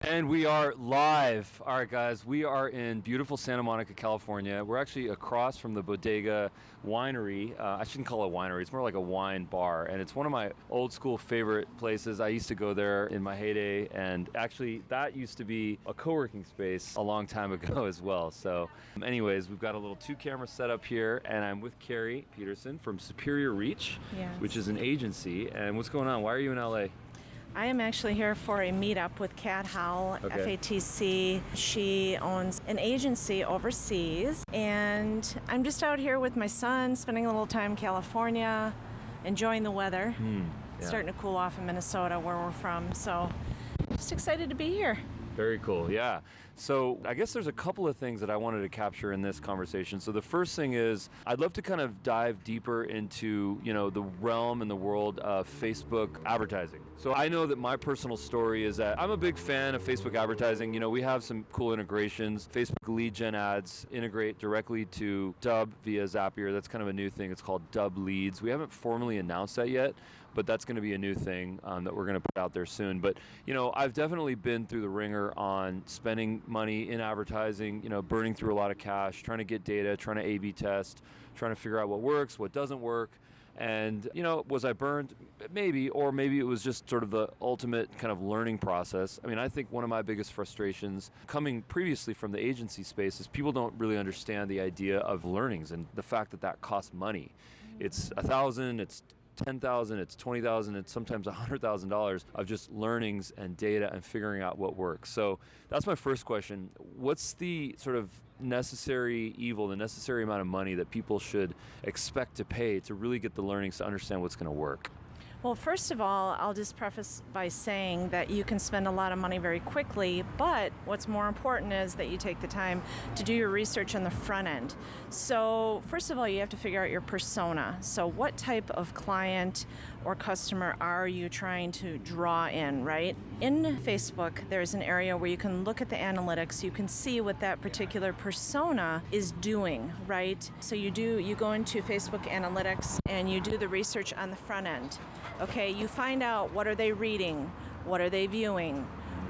And we are live. All right, guys, we are in beautiful Santa Monica, California. We're actually across from the Bodega Winery. I shouldn't call it a winery. It's more like a wine bar. And it's one of my old school favorite places. I used to go there in my heyday. And actually, that used to be a co-working space a long time ago as well. So anyways, we've got a little 2-camera setup here. And I'm with Carrie Peterson from Superior Reach, which is an agency. And what's going on? Why are you in LA? I am actually here for a meetup with Kat Howell, FATC. She owns an agency overseas, and I'm just out here with my son, spending a little time in California, enjoying the weather. It's starting to cool off in Minnesota, where we're from, so just excited to be here. Very cool, yeah. So I guess there's a couple of things that I wanted to capture in this conversation. So the first thing is I'd love to kind of dive deeper into, the realm and the world of Facebook advertising. So I know that my personal story is that I'm a big fan of Facebook advertising. We have some cool integrations. Facebook lead gen ads integrate directly to Dub via Zapier. That's kind of a new thing. It's called Dub Leads. We haven't formally announced that yet, but that's going to be a new thing that we're going to put out there soon. But, I've definitely been through the ringer on spending money in advertising, burning through a lot of cash, trying to get data, trying to A/B test, trying to figure out what works, what doesn't work. And, was I burned? Maybe, or maybe it was just sort of the ultimate kind of learning process. I mean, I think one of my biggest frustrations coming previously from the agency space is people don't really understand the idea of learnings and the fact that that costs money. It's $1,000, it's $10,000, it's $20,000, it's sometimes $100,000 of just learnings and data and figuring out what works. So that's my first question. What's the sort of necessary evil, the necessary amount of money that people should expect to pay to really get the learnings to understand what's going to work? Well, first of all, I'll just preface by saying that you can spend a lot of money very quickly, but what's more important is that you take the time to do your research on the front end. So first of all, you have to figure out your persona. So what type of client or customer are you trying to draw in, right? In Facebook, there's an area where you can look at the analytics. You can see what that particular persona is doing, right? So you go into Facebook analytics and you do the research on the front end. Okay, you find out what are they reading, what are they viewing,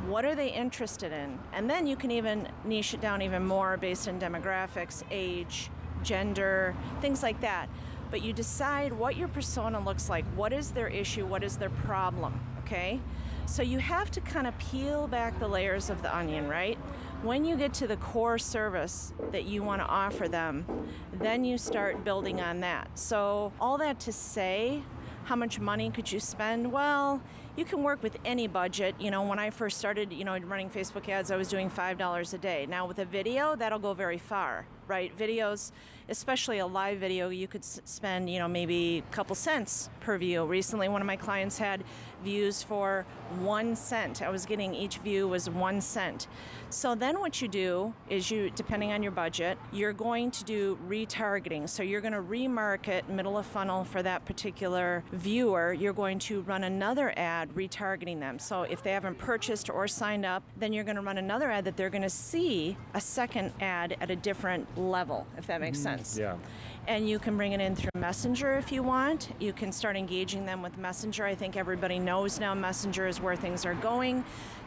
what are they interested in, and then you can even niche it down even more based on demographics, age, gender, things like that. But you decide what your persona looks like, what is their issue, what is their problem, okay? So you have to kind of peel back the layers of the onion, right? When you get to the core service that you want to offer them, then you start building on that. So all that to say, how much money could you spend? Well, you can work with any budget. When I first started, running Facebook ads, I was doing $5 a day. Now with a video, that'll go very far, right? Videos, especially a live video, you could spend, maybe a couple cents per view. Recently, one of my clients had views for 1 cent. I was getting each view was 1 cent. So then what you do is depending on your budget, you're going to do retargeting. So you're going to remarket middle of funnel for that particular viewer. You're going to run another ad retargeting them. So if they haven't purchased or signed up, then you're going to run another ad that they're going to see a second ad at a different level, if that makes sense. Yeah. And you can bring it in through Messenger if you want. You can start engaging them with Messenger. I think everybody knows now Messenger is where things are going.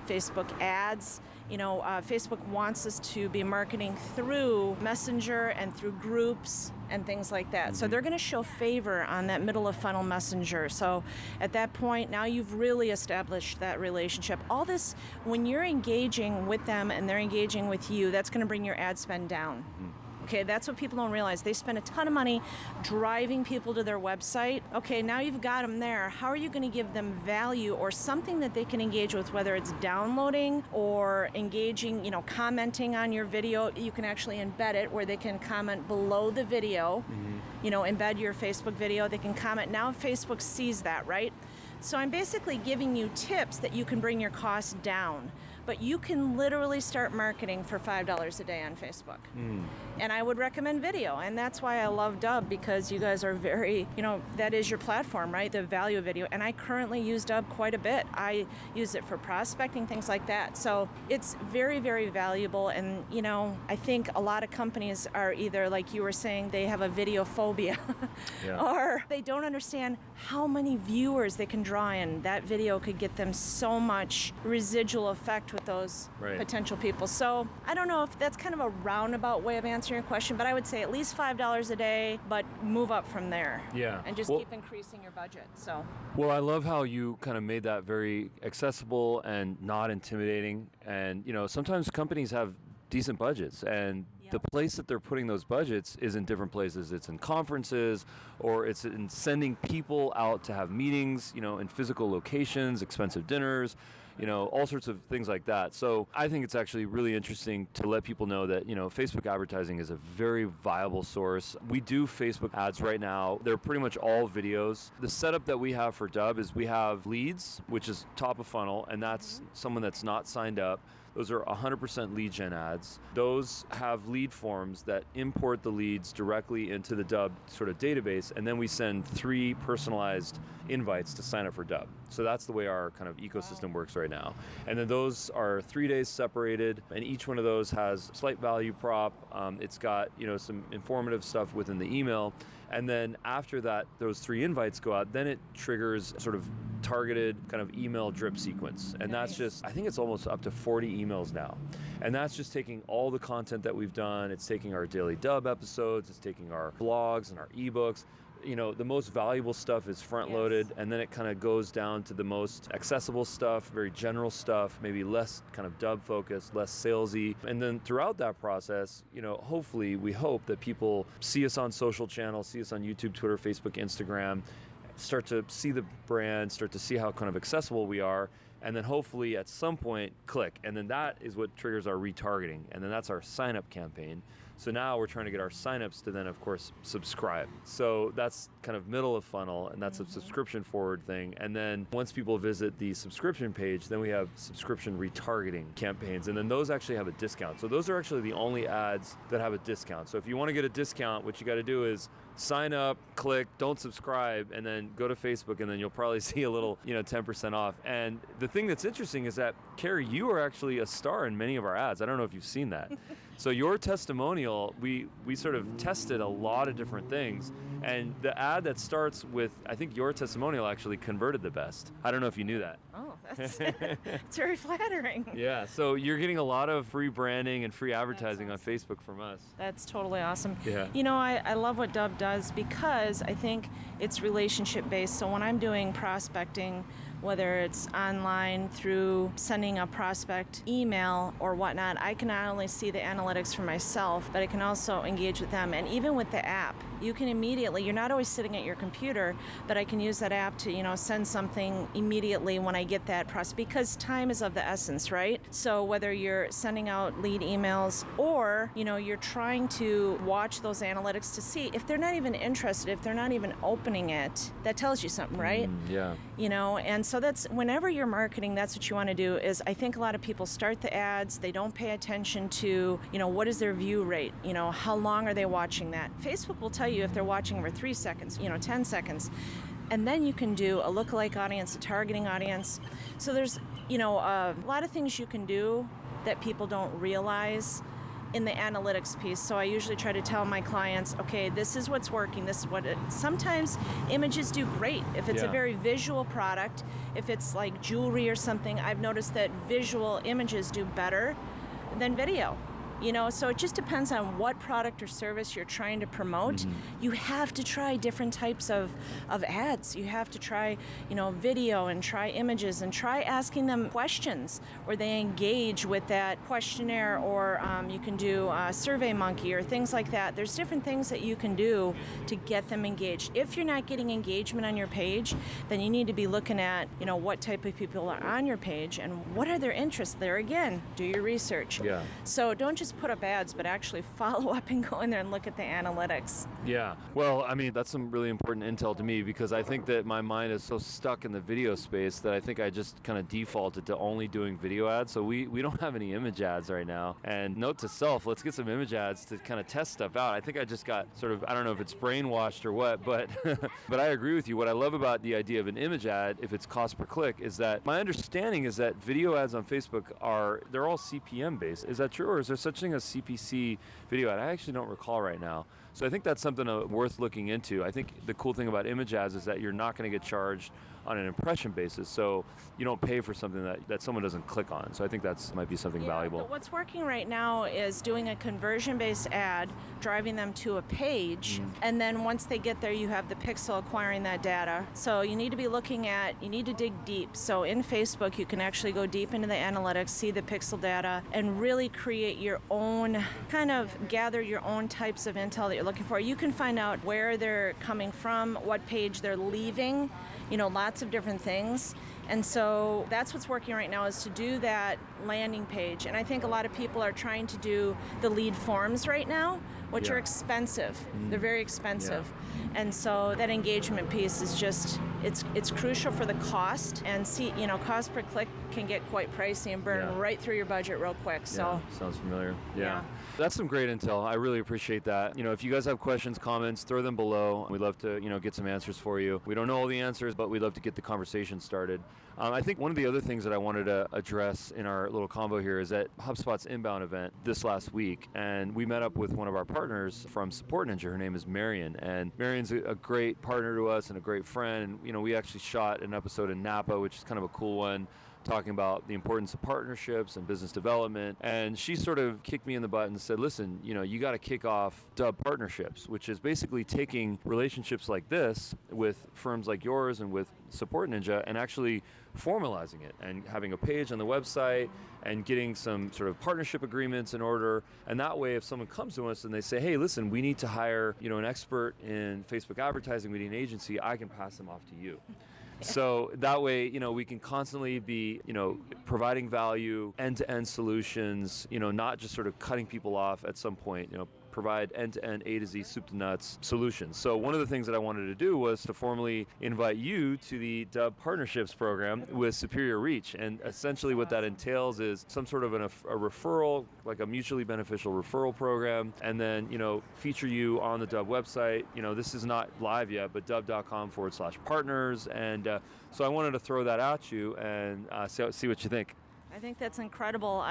Facebook ads. Facebook wants us to be marketing through Messenger and through groups and things like that. Mm-hmm. So they're going to show favor on that middle of funnel Messenger. So at that point, now you've really established that relationship. All this, when you're engaging with them and they're engaging with you, that's going to bring your ad spend down. Mm-hmm. Okay, that's what people don't realize. They spend a ton of money driving people to their website. Okay, now you've got them there. How are you going to give them value or something that they can engage with, whether it's downloading or engaging, commenting on your video? You can actually embed it where they can comment below the video, embed your Facebook video. They can comment. Now Facebook sees that, right? So I'm basically giving you tips that you can bring your costs down. But you can literally start marketing for $5 a day on Facebook. And I would recommend video. And that's why I love Dub, because you guys are very, that is your platform, right? The value of video. And I currently use Dub quite a bit. I use it for prospecting, things like that. So it's very, very valuable. And, I think a lot of companies are either, like you were saying, they have a video phobia or they don't understand how many viewers they can draw in. That video could get them so much residual effect connect with those Right. potential people. So I don't know if that's kind of a roundabout way of answering your question, but I would say at least $5 a day, but move up from there. Yeah. And just Well- keep increasing your budget. So Well, I love how you kind of made that very accessible and not intimidating. And, sometimes companies have decent budgets, and the place that they're putting those budgets is in different places. It's in conferences, or it's in sending people out to have meetings, in physical locations, expensive dinners, all sorts of things like that. So I think it's actually really interesting to let people know that, Facebook advertising is a very viable source. We do Facebook ads right now. They're pretty much all videos. The setup that we have for Dub is we have leads, which is top of funnel, and that's someone that's not signed up. Those are 100% lead gen ads. Those have lead forms that import the leads directly into the Dub sort of database, and then we send 3 personalized invites to sign up for Dub. So that's the way our kind of ecosystem works right now. And then those are 3 days separated, and each one of those has slight value prop. It's got some informative stuff within the email. And then after that, those 3 invites go out, then it triggers sort of targeted kind of email drip sequence. And that's just, I think it's almost up to 40 emails now. And that's just taking all the content that we've done. It's taking our daily Dub episodes, it's taking our blogs and our ebooks. The most valuable stuff is front loaded, and then it kind of goes down to the most accessible stuff, very general stuff, maybe less kind of Dub focused, less salesy. And then throughout that process, hopefully we hope that people see us on social channels, see us on YouTube, Twitter, Facebook, Instagram, start to see the brand, start to see how kind of accessible we are, and then hopefully at some point click. And then that is what triggers our retargeting. And then that's our sign up campaign. So now we're trying to get our signups to then, of course, subscribe. So that's kind of middle of funnel, and that's a subscription forward thing. And then once people visit the subscription page, then we have subscription retargeting campaigns. And then those actually have a discount. So those are actually the only ads that have a discount. So if you want to get a discount, what you got to do is sign up, click, don't subscribe, and then go to Facebook, and then you'll probably see a little, 10% off. And the thing that's interesting is that, Carrie, you are actually a star in many of our ads. I don't know if you've seen that. So your testimonial, we sort of tested a lot of different things, and the ad that starts with, I think your testimonial actually converted the best. I don't know if you knew that. oh, that's it's very flattering. Yeah, so you're getting a lot of free branding and free advertising on Facebook from us. That's totally awesome. Yeah. I love what Dub does because I think it's relationship based. So when I'm doing prospecting, whether it's online through sending a prospect email or whatnot, I can not only see the analytics for myself, but I can also engage with them. And even with the app, you can immediately, you're not always sitting at your computer, but I can use that app to, send something immediately when I get that prospect, because time is of the essence, right? So whether you're sending out lead emails or, you're trying to watch those analytics to see if they're not even interested, if they're not even opening it, that tells you something, right? Yeah. And so that's, whenever you're marketing, that's what you want to do. Is I think a lot of people start the ads, they don't pay attention to, what is their view rate, how long are they watching that. Facebook will tell you if they're watching over 3 seconds, 10 seconds. And then you can do a lookalike audience, a targeting audience. So there's, a lot of things you can do that people don't realize in the analytics piece. So I usually try to tell my clients, okay, this is what's working, this is what sometimes images do great. If it's a very visual product, if it's like jewelry or something, I've noticed that visual images do better than video. So it just depends on what product or service you're trying to promote. You have to try different types of ads. You have to try, video and try images and try asking them questions where they engage with that questionnaire, or you can do Survey Monkey or things like that. There's different things that you can do to get them engaged. If you're not getting engagement on your page, then you need to be looking at, what type of people are on your page and what are their interests. There again, do your research. Yeah. So don't just put up ads, but actually follow up and go in there and look at the analytics. Yeah. Well, that's some really important intel to me, because I think that my mind is so stuck in the video space that I think I just kind of defaulted to only doing video ads. So we don't have any image ads right now. And note to self, let's get some image ads to kind of test stuff out. I think I just got sort of, I don't know if it's brainwashed or what, but but I agree with you. What I love about the idea of an image ad, if it's cost per click, is that my understanding is that video ads on Facebook they're all CPM based. Is that true, or is there such thing as CPC video ad? I actually don't recall right now. So I think that's something worth looking into. I think the cool thing about image ads is that you're not going to get charged on an impression basis, so you don't pay for something that someone doesn't click on. So I think that might be something valuable. But what's working right now is doing a conversion-based ad, driving them to a page, and then once they get there, you have the pixel acquiring that data. So you need to be you need to dig deep. So in Facebook, you can actually go deep into the analytics, see the pixel data, and really create your own, gather your own types of intel that you're looking for. You can find out where they're coming from, what page they're leaving, lots of different things. And so that's what's working right now, is to do that landing page. And I think a lot of people are trying to do the lead forms right now, which are expensive. They're very expensive. And so that engagement piece is just, it's crucial for the cost. And cost per click can get quite pricey and burn right through your budget real quick. So sounds familiar. Yeah. That's some great intel. I really appreciate that. If you guys have questions, comments, throw them below. We'd love to, get some answers for you. We don't know all the answers, but we'd love to get the conversation started. I think one of the other things that I wanted to address in our little combo here is at HubSpot's Inbound event this last week, and we met up with one of our partners from Support Ninja. Her name is Marion, and Marion's a great partner to us and a great friend. And, we actually shot an episode in Napa, which is kind of a cool one, talking about the importance of partnerships and business development. And she sort of kicked me in the butt and said, listen, you got to kick off Dub Partnerships, which is basically taking relationships like this with firms like yours and with Support Ninja and actually formalizing it and having a page on the website and getting some sort of partnership agreements in order. And that way, if someone comes to us and they say, hey, listen, we need to hire, an expert in Facebook advertising, we need an agency, I can pass them off to you. So that way, we can constantly be, providing value, end-to-end solutions, not just sort of cutting people off at some point, provide end-to-end A to Z, soup to nuts solutions. So one of the things that I wanted to do was to formally invite you to the Dub Partnerships program with Superior Reach. And essentially what that entails is some sort of a referral, like a mutually beneficial referral program, and then, feature you on the Dub website. This is not live yet, but dub.com/partners. And so I wanted to throw that at you and see what you think. I think that's incredible.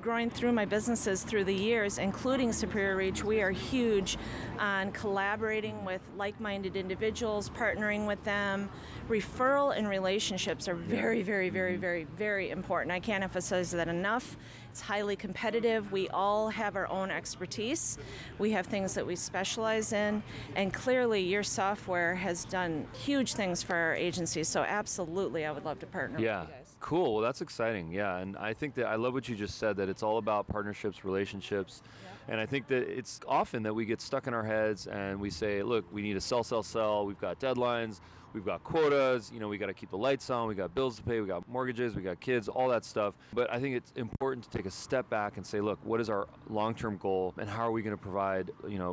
Growing through my businesses through the years, including Superior Reach, we are huge on collaborating with like-minded individuals, partnering with them. Referral and relationships are very, very, very, very, very important. I can't emphasize that enough. It's highly competitive. We all have our own expertise. We have things that we specialize in, and clearly your software has done huge things for our agency, so absolutely I would love to partner with you guys. Cool. Well, that's exciting. Yeah. And I think that I love what you just said, that it's all about partnerships, relationships. Yeah. And I think that it's often that we get stuck in our heads and we say, look, we need to sell. We've got deadlines. We've got quotas, we got to keep the lights on, we got bills to pay, we got mortgages, we got kids, all that stuff. But I think it's important to take a step back and say, look, what is our long-term goal and how are we going to provide,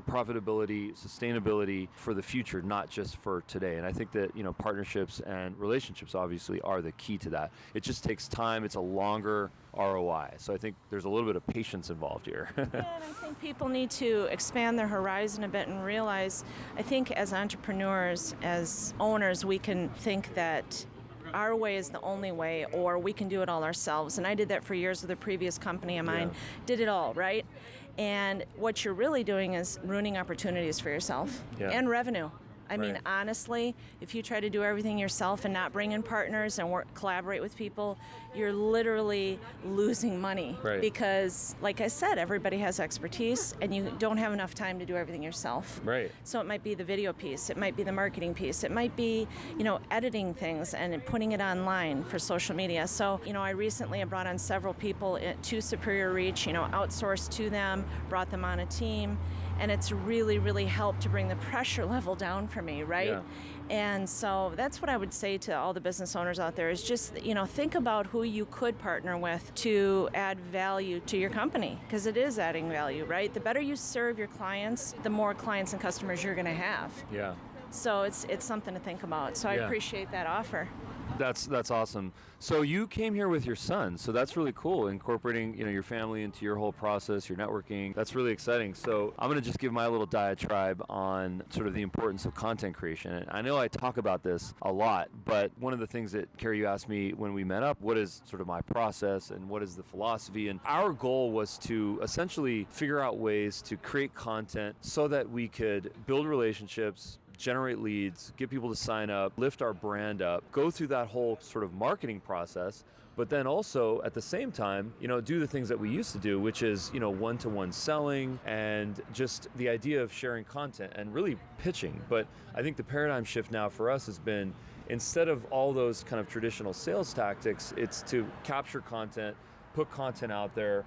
profitability, sustainability for the future, not just for today. And I think that, partnerships and relationships obviously are the key to that. It just takes time. It's a longer ROI. So I think there's a little bit of patience involved here. Yeah, and I think people need to expand their horizon a bit and realize, I think as entrepreneurs, as owners, we can think that our way is the only way, or we can do it all ourselves. And I did that for years with a previous company of mine. Did it all, right? And what you're really doing is ruining opportunities for yourself and revenue. I mean, honestly, if you try to do everything yourself and not bring in partners and collaborate with people, you're literally losing money. Because, like I said, everybody has expertise and you don't have enough time to do everything yourself. So it might be the video piece, it might be the marketing piece, it might be, editing things and putting it online for social media. So, I recently have brought on several people to Superior Reach, outsourced to them, brought them on a team. And it's really, really helped to bring the pressure level down for me, right? Yeah. And so that's what I would say to all the business owners out there is just, think about who you could partner with to add value to your company, because it is adding value, right? The better you serve your clients, the more clients and customers you're going to have. Yeah. So it's something to think about. So I appreciate that offer. That's awesome. So you came here with your son, so that's really cool, incorporating your family into your whole process, your networking. That's really exciting. So I'm going to just give my little diatribe on sort of the importance of content creation. And I know I talk about this a lot, but one of the things that, Carrie, you asked me when we met up, what is sort of my process and what is the philosophy? And our goal was to essentially figure out ways to create content so that we could build relationships, generate leads, get people to sign up, lift our brand up, go through that whole sort of marketing process, but then also at the same time, do the things that we used to do, which is, one-to-one selling and just the idea of sharing content and really pitching. But I think the paradigm shift now for us has been, instead of all those kind of traditional sales tactics, it's to capture content, put content out there,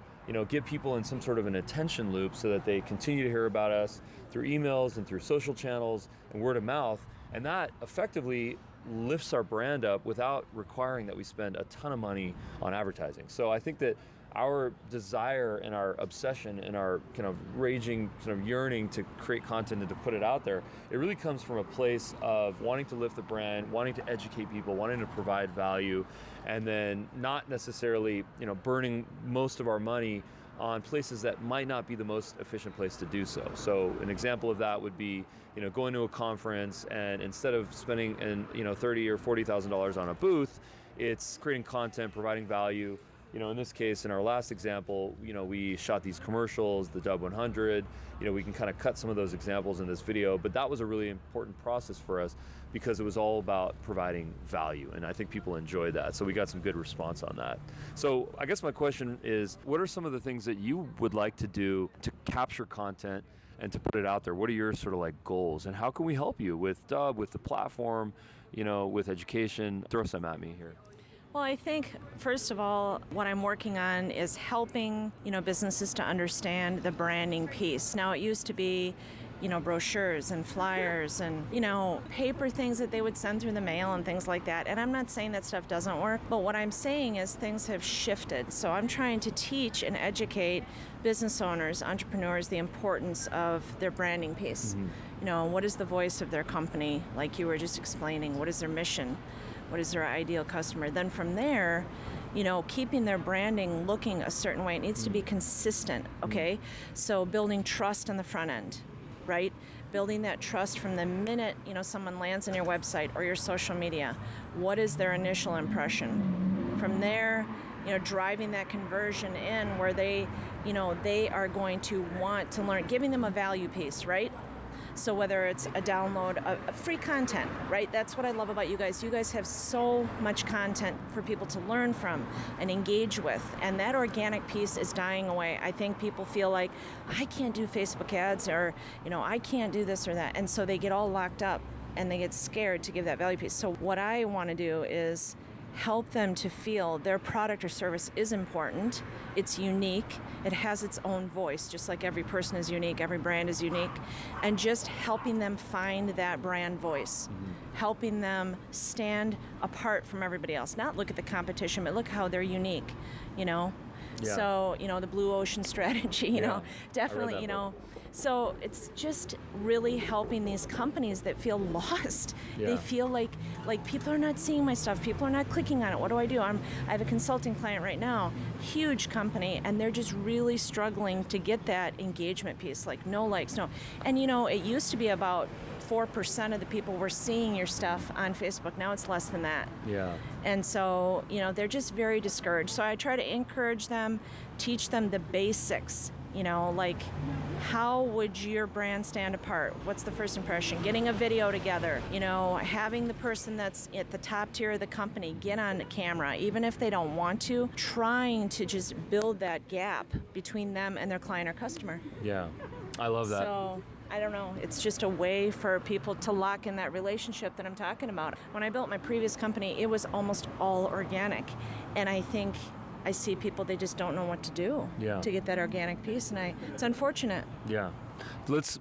get people in some sort of an attention loop so that they continue to hear about us through emails and through social channels and word of mouth. And that effectively lifts our brand up without requiring that we spend a ton of money on advertising. So I think that our desire and our obsession and our kind of raging kind of yearning to create content and to put it out there, it really comes from a place of wanting to lift the brand, wanting to educate people, wanting to provide value, and then not necessarily, burning most of our money on places that might not be the most efficient place to do so. So an example of that would be, going to a conference and instead of spending $30,000 or $40,000 on a booth, it's creating content, providing value. In this case, in our last example, we shot these commercials, the Dub 100. We can kind of cut some of those examples in this video, but that was a really important process for us because it was all about providing value, and I think people enjoyed that. So we got some good response on that. So I guess my question is, what are some of the things that you would like to do to capture content and to put it out there? What are your sort of like goals, and how can we help you with Dub, with the platform, with education? Throw some at me here. Well, I think, first of all, what I'm working on is helping, businesses to understand the branding piece. Now, it used to be, brochures and flyers and, paper things that they would send through the mail and things like that. And I'm not saying that stuff doesn't work, but what I'm saying is things have shifted. So I'm trying to teach and educate business owners, entrepreneurs, the importance of their branding piece. Mm-hmm. What is the voice of their company, like you were just explaining? What is their mission? What is their ideal customer? Then from there, keeping their branding looking a certain way. It needs to be consistent, okay? So building trust on the front end, right? Building that trust from the minute, someone lands on your website or your social media. What is their initial impression? From there, driving that conversion in where they are going to want to learn, giving them a value piece, right? So whether it's a download of free content, right? That's what I love about you guys. You guys have so much content for people to learn from and engage with. And that organic piece is dying away. I think people feel like, I can't do Facebook ads or, I can't do this or that. And so they get all locked up and they get scared to give that value piece. So what I want to do is help them to feel their product or service is important, it's unique, it has its own voice, just like every person is unique, every brand is unique, and just helping them find that brand voice, helping them stand apart from everybody else, not look at the competition, but look how they're unique, Yeah. So, the blue ocean strategy, definitely, So it's just really helping these companies that feel lost. Yeah. They feel like people are not seeing my stuff. People are not clicking on it. What do I do? I have a consulting client right now, huge company, and they're just really struggling to get that engagement piece, like no likes, no. And it used to be about 4% of the people were seeing your stuff on Facebook. Now it's less than that. Yeah. And so, they're just very discouraged. So I try to encourage them, teach them the basics. Like how would your brand stand apart? What's the first impression? Getting a video together, having the person that's at the top tier of the company get on camera, even if they don't want to, trying to just build that gap between them and their client or customer. Yeah, I love that. So, I don't know, it's just a way for people to lock in that relationship that I'm talking about. When I built my previous company, it was almost all organic. And I think I see people, they just don't know what to do to get that organic piece, and it's unfortunate. Yeah.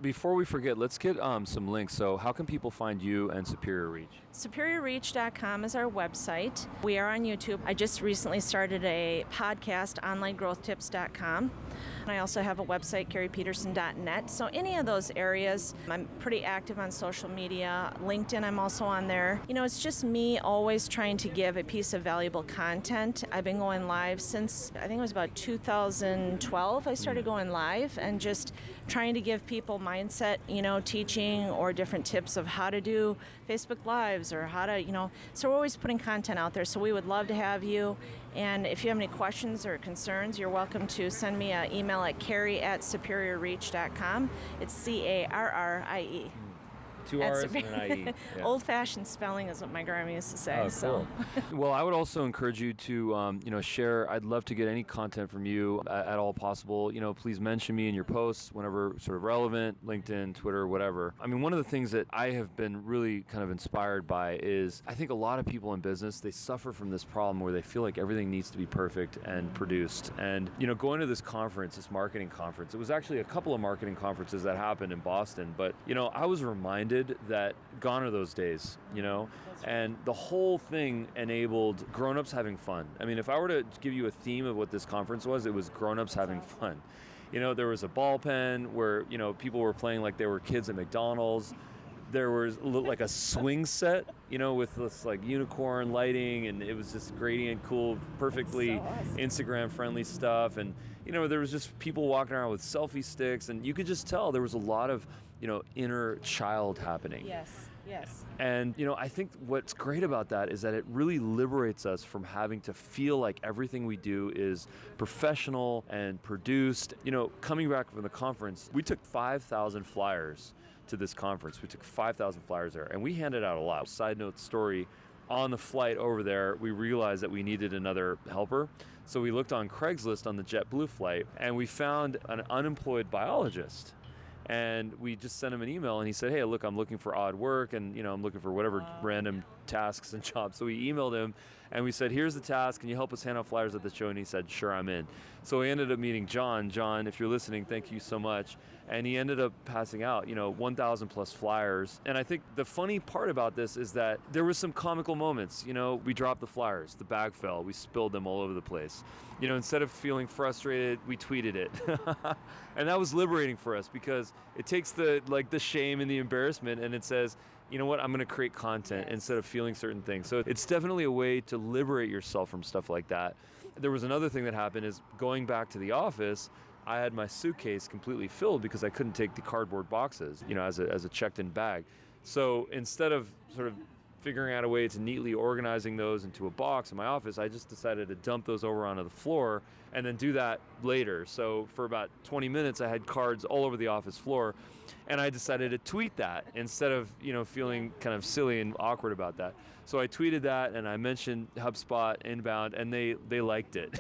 Before we forget, let's get some links. So how can people find you and Superior Reach? SuperiorReach.com is our website. We are on YouTube. I just recently started a podcast, OnlineGrowthTips.com. And I also have a website, CarriePeterson.net. So any of those areas, I'm pretty active on social media. LinkedIn, I'm also on there. It's just me always trying to give a piece of valuable content. I've been going live since, I think it was about 2012. I started going live and just trying to give people mindset, teaching or different tips of how to do Facebook Lives or how to, so we're always putting content out there. So we would love to have you. And if you have any questions or concerns, you're welcome to send me an email at Carrie@SuperiorReach.com. It's Carrie. 2 R's and an IE. Yeah. Old-fashioned spelling is what my grandma used to say. Oh, cool. Well, I would also encourage you to, share. I'd love to get any content from you at all possible. Please mention me in your posts whenever sort of relevant, LinkedIn, Twitter, whatever. I mean, one of the things that I have been really kind of inspired by is I think a lot of people in business, they suffer from this problem where they feel like everything needs to be perfect and produced. And, going to this conference, this marketing conference, it was actually a couple of marketing conferences that happened in Boston, but, I was reminded that gone are those days, and the whole thing enabled grown-ups having fun. I mean, if I were to give you a theme of what this conference was, it was grown-ups having fun. There was a ball pen where, people were playing like they were kids at McDonald's. There was like a swing set, with this like unicorn lighting, and it was just gradient cool, perfectly Instagram-friendly stuff. And, there was just people walking around with selfie sticks, and you could just tell there was a lot of inner child happening. Yes. And, I think what's great about that is that it really liberates us from having to feel like everything we do is professional and produced. Coming back from the conference, we took 5,000 flyers to this conference. We took 5,000 flyers there, and we handed out a lot. Side note story, on the flight over there, we realized that we needed another helper. So we looked on Craigslist on the JetBlue flight, and we found an unemployed biologist. And we just sent him an email, and he said, hey, look, I'm looking for odd work, and I'm looking for whatever random tasks and jobs. So we emailed him, and we said, here's the task, can you help us hand out flyers at the show? And he said, sure, I'm in. So we ended up meeting John. John, if you're listening, thank you so much. And he ended up passing out, 1,000 plus flyers. And I think the funny part about this is that there was some comical moments. We dropped the flyers, the bag fell, we spilled them all over the place. Instead of feeling frustrated, we tweeted it. And that was liberating for us because it takes the shame and the embarrassment, and it says, you know what, I'm going to create content instead of feeling certain things. So it's definitely a way to liberate yourself from stuff like that. There was another thing that happened is going back to the office, I had my suitcase completely filled because I couldn't take the cardboard boxes, as a checked-in bag. So instead of sort of figuring out a way to neatly organizing those into a box in my office, I just decided to dump those over onto the floor and then do that later. So for about 20 minutes, I had cards all over the office floor, and I decided to tweet that instead of, feeling kind of silly and awkward about that. So I tweeted that, and I mentioned HubSpot inbound, and they liked it.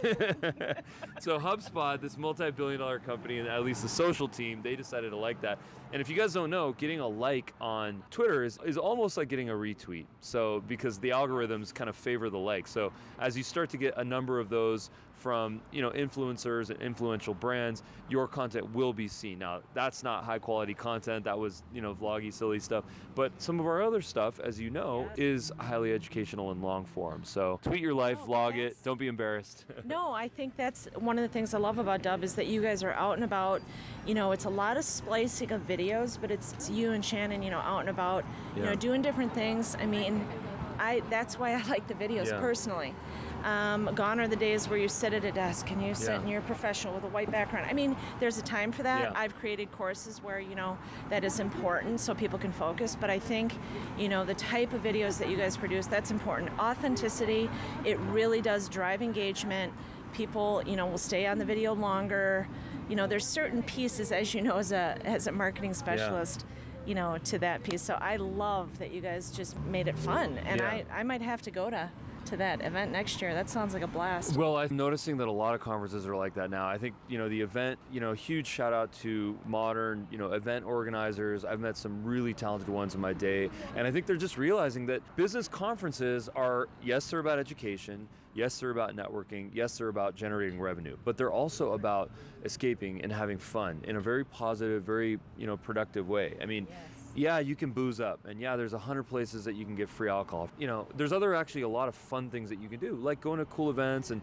So HubSpot, this multi-billion-dollar company, and at least the social team, they decided to like that. And if you guys don't know, getting a like on Twitter is almost like getting a retweet. So because the algorithms kind of favor the like. So as you start to get a number of those from influencers and influential brands, your content will be seen. Now, that's not high quality content. That was vloggy, silly stuff. But some of our other stuff, as you know, is highly educational and long form. So tweet your life, vlog it. Don't be embarrassed. No, I think that's one of the things I love about Dub is that you guys are out and about. It's a lot of splicing of videos, but it's you and Shannon, out and about, doing different things. I mean, that's why I like the videos personally. Gone are the days where you sit at a desk and you sit and you're professional with a white background. I mean, there's a time for that. I've created courses where, that is important so people can focus. But I think, the type of videos that you guys produce, that's important. Authenticity, it really does drive engagement. People, will stay on the video longer. There's certain pieces, as you know, as a marketing specialist, to that piece. So I love that you guys just made it fun. And I might have to go to that event next year. That sounds like a blast. Well, I'm noticing that a lot of conferences are like that now. I think, the event, huge shout out to modern, event organizers. I've met some really talented ones in my day. And I think they're just realizing that business conferences are, yes, they're about education. Yes, they're about networking. Yes, they're about generating revenue, but they're also about escaping and having fun in a very positive, very, productive way. I mean, yeah, you can booze up, and yeah, there's 100 places that you can get free alcohol. There's actually a lot of fun things that you can do, like going to cool events and,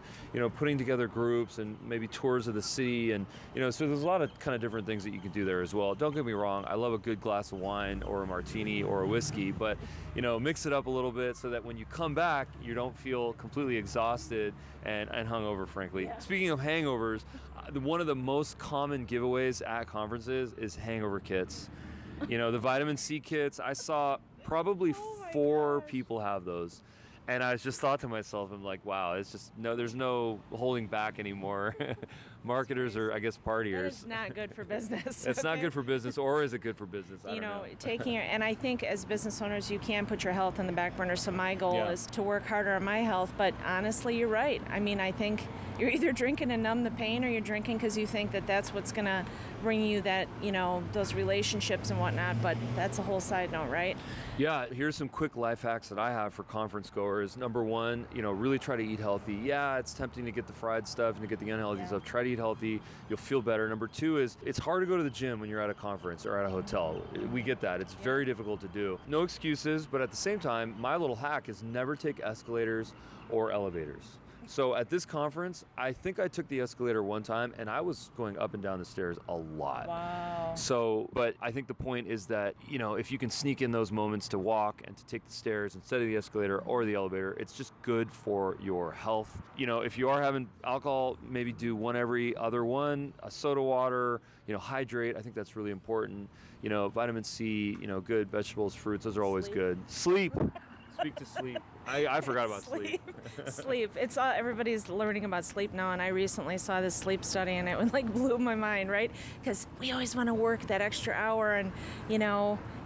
putting together groups and maybe tours of the city. And, so there's a lot of kind of different things that you can do there as well. Don't get me wrong, I love a good glass of wine or a martini or a whiskey, but, mix it up a little bit so that when you come back, you don't feel completely exhausted and hungover, frankly. Yeah. Speaking of hangovers, one of the most common giveaways at conferences is hangover kits. The vitamin C kits, I saw probably 4 people have those. And I just thought to myself, I'm like, wow, it's just, there's no holding back anymore. Marketers are, I guess, partiers. It's not good for business. It's not good for business, or is it good for business? I don't know. And I think as business owners, you can put your health on the back burner. So my goal is to work harder on my health. But honestly, you're right. I mean, I think you're either drinking to numb the pain, or you're drinking because you think that that's what's going to bring you that, those relationships and whatnot. But that's a whole side note, right? Yeah, here's some quick life hacks that I have for conference goers. Number one, really try to eat healthy. Yeah, it's tempting to get the fried stuff and to get the unhealthy stuff. Try to eat healthy. You'll feel better. Number two is it's hard to go to the gym when you're at a conference or at a hotel. We get that. It's very difficult to do. No excuses, but at the same time, my little hack is never take escalators or elevators. So at this conference, I think I took the escalator one time and I was going up and down the stairs a lot. Wow. So, but I think the point is that, if you can sneak in those moments to walk and to take the stairs instead of the escalator or the elevator, it's just good for your health. If you are having alcohol, maybe do one every other one, a soda water, hydrate. I think that's really important. Vitamin C, good vegetables, fruits, those are always good. Sleep. Speak to sleep. I forgot about sleep. Sleep. It's everybody's learning about sleep now, and I recently saw this sleep study, and it blew my mind, right? Because we always want to work that extra hour, and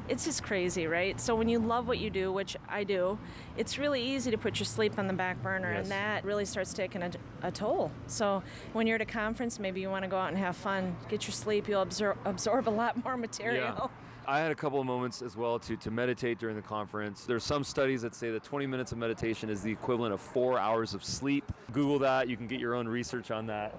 it's just crazy, right? So when you love what you do, which I do, it's really easy to put your sleep on the back burner, and that really starts taking a toll. So when you're at a conference, maybe you want to go out and have fun, get your sleep, you'll absorb a lot more material. Yeah. I had a couple of moments as well to meditate during the conference. There's some studies that say that 20 minutes of meditation is the equivalent of 4 hours of sleep. Google that. You can get your own research on that.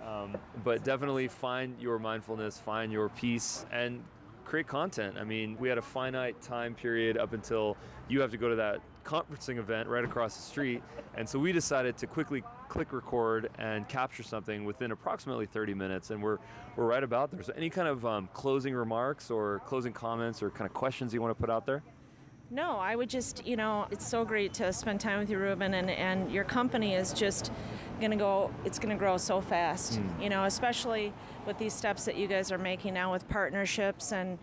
But definitely find your mindfulness, find your peace, and create content. I mean, we had a finite time period up until you have to go to that conferencing event right across the street. And so we decided to quickly click record and capture something within approximately 30 minutes. And we're right about there. So any kind of closing remarks or closing comments or kind of questions you want to put out there? No, I would just, it's so great to spend time with you, Ruben, and your company is just going to grow so fast, especially with these steps that you guys are making now with partnerships and,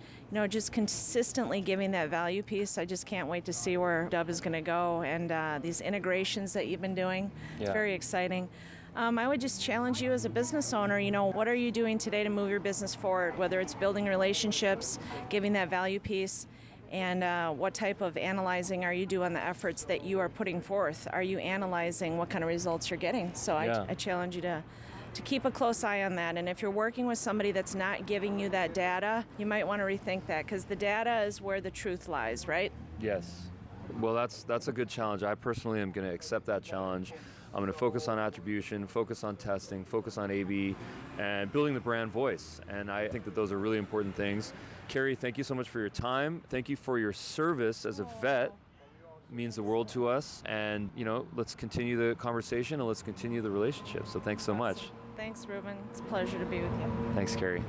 just consistently giving that value piece. I just can't wait to see where Dub is going to go, and these integrations that you've been doing. It's very exciting. I would just challenge you as a business owner, what are you doing today to move your business forward, whether it's building relationships, giving that value piece, and what type of analyzing are you doing on the efforts that you are putting forth? Are you analyzing what kind of results you're getting? So I challenge you to keep a close eye on that. And if you're working with somebody that's not giving you that data, you might want to rethink that, because the data is where the truth lies, right? Yes. Well, that's a good challenge. I personally am going to accept that challenge. I'm going to focus on attribution, focus on testing, focus on A/B, and building the brand voice. And I think that those are really important things. Carrie, thank you so much for your time. Thank you for your service as a vet. It means the world to us. And, let's continue the conversation and let's continue the relationship. So thanks so much. Thanks, Ruben. It's a pleasure to be with you. Thanks, Carrie.